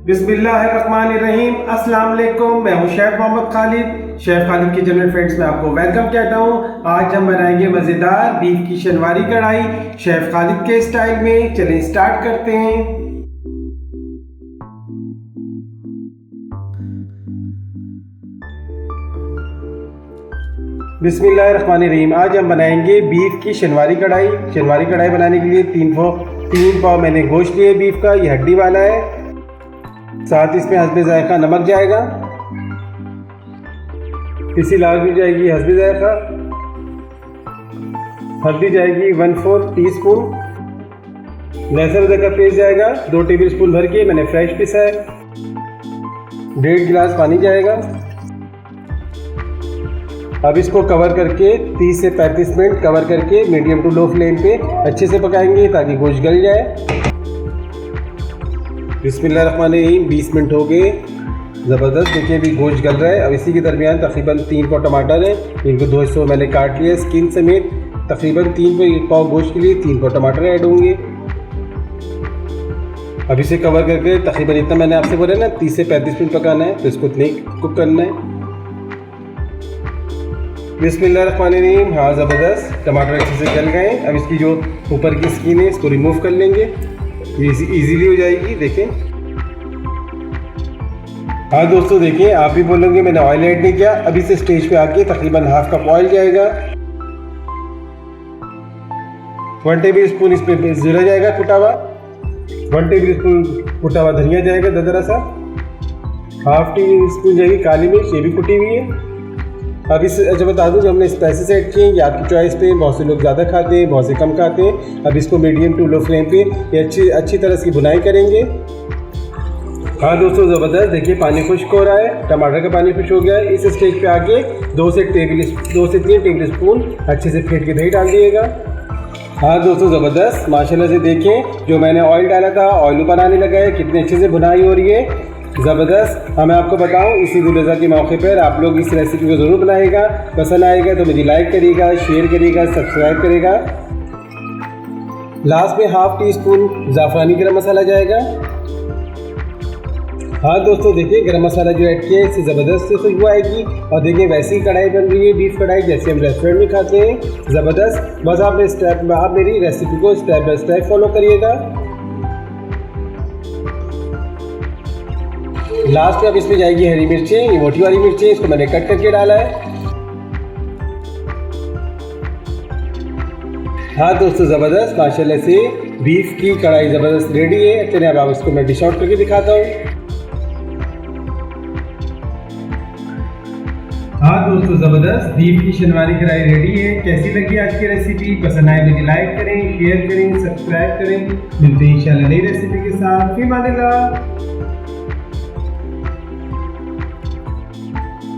बिस्मिल्लाहिर्रहमानिर्रहीम। अस्सलाम वालेकुम। मैं हूं chef Mohammed Khalid. Chef Khalid kitchen में फ्रेंड्स में आपको वेलकम कहता हूं। आज हम बनाएंगे मज़ेदार बीफ की शनवारी कढ़ाई शेफ खालिद के स्टाइल में। चलें स्टार्ट करते हैं। बिस्मिल्लाहिर्रहमानिर्रहीम। आज हम बनाएंगे बीफ की शनवारी कढ़ाई। शनवारी कढ़ाई बनाने के लिए तीन पाव मैंने गोश्त लिए बीफ का, ये हड्डी वाला है। साथ इसमें हस्बे ज़ायक़ा नमक जाएगा, पिसी लाल मिर्च जाएगी हस्बे ज़ायक़ा, हल्दी जाएगी 1/4 टीस्पून, लहसुन अदरक का पेस्ट जाएगा 2 टेबल स्पून भर के, मैंने फ्रेश पिसा है। 1.5 गिलास पानी जाएगा। अब इसको कवर करके 30 से 35 मिनट कवर करके मीडियम टू लो फ्लेम पे अच्छे से पकाएंगे ताकि गोश्त गल जाए। बिस्मिल्लाहिर्रहमानिर्रहीम। 20 मिनट हो गए, ज़बरदस्त। देखिए अभी गोश्त गल रहा है। अब इसी के दरमियान तकरीबन 3 पाव टमाटर है, इनको 2 हिस्सों मैंने काट लिया स्किन समेत। तकरीबन 3 पाव गोश्त के लिए 3 पाव टमाटर ऐड होंगे। अब इसे कवर करके तकरीबन इतना मैंने आपसे बोला ना 30 से 35 मिनट पकाना है, तो इसको इतने कुक करना है। बिस्मिल्लाहिर्रहमानिर्रहीम। हाँ ज़बरदस्त, टमाटर अच्छे से गल गए। अब इसकी जो ऊपर की स्किन है इसको रिमूव कर लेंगे, ये इजीली हो जाएगी। देखें। हाँ दोस्तों देखिए, आप भी बोलेंगे मैंने ऑयल ऐड नहीं किया। अभी से स्टेज पे आके तकरीबन ½ कप ऑयल जाएगा। 1 टेबल स्पून इसमें जीरा जाएगा कुटा हुआ, 1 टेबल स्पून कुटा हुआ धनिया जाएगा दरदरा सा, ½ टी स्पून जाएगी काली मिर्च, ये भी कुटी हुई है। अब इस अच्छा बता दूं, जो हमने स्पाइसेस ऐड किए हैं ये आपकी चॉइस पे, बहुत से लोग ज़्यादा खाते हैं, बहुत से कम खाते हैं। अब इसको मीडियम टू लो फ्लेम पे ये अच्छी तरह से बुनाई करेंगे। हाँ दोस्तों ज़बरदस्त, देखिए पानी खुश्क हो रहा है, टमाटर का पानी खुश्क हो गया है। इस स्टेज पे आके 2 से 3 टेबल स्पून अच्छे से फेंट के दही डाल दिएगा। हाँ दोस्तों ज़बरदस्त, माशाल्लाह से देखें जो मैंने ऑयल डाला था ऑयल ऊपर आने लगा है, कितने अच्छे से बुनाई हो रही है, ज़बरदस्त। हाँ मैं आपको बताऊं, इसी ईद-उल-अज़हा के मौके पर आप लोग इस रेसिपी को ज़रूर बनाएगा। पसंद आएगा तो मुझे लाइक करिएगा, शेयर करिएगा, सब्सक्राइब करिएगा। लास्ट में ½ टी स्पून ज़ाफ़रानी गरम मसाला जाएगा। हाँ दोस्तों देखिए गरम मसाला जो ऐड किया है इससे ज़बरदस्त से खुशबू आएगी। और देखिए वैसी कढ़ाई बन रही है, बीफ कढ़ाई जैसे हम रेस्टोरेंट में खाते हैं, ज़बरदस्त। बस आप मेरी रेसिपी को स्टेप बाय स्टेप फॉलो करिएगा। लास्ट में अब इसमें जाएगी हरी मिर्चें, ये मोटी वाली मिर्चें, इसको मैंने कट करके डाला है। हाँ दोस्तों ज़बरदस्त, माशाल्लाह से बीफ की कढ़ाई ज़बरदस्त रेडी है। चलिए अब इसको मैं डिश आउट करके दिखाता हूँ। हाँ दोस्तों ज़बरदस्त, बीफ की शनवारी कढ़ाई रेडी है। कैसी लगी आज की रेसिपी? पसंद आए मुझे लाइक करें, शेयर करें, सब्सक्राइब करें। मिलते हैं इंशाल्लाह नई रेसिपी के साथ। फिर मानिल्लाह।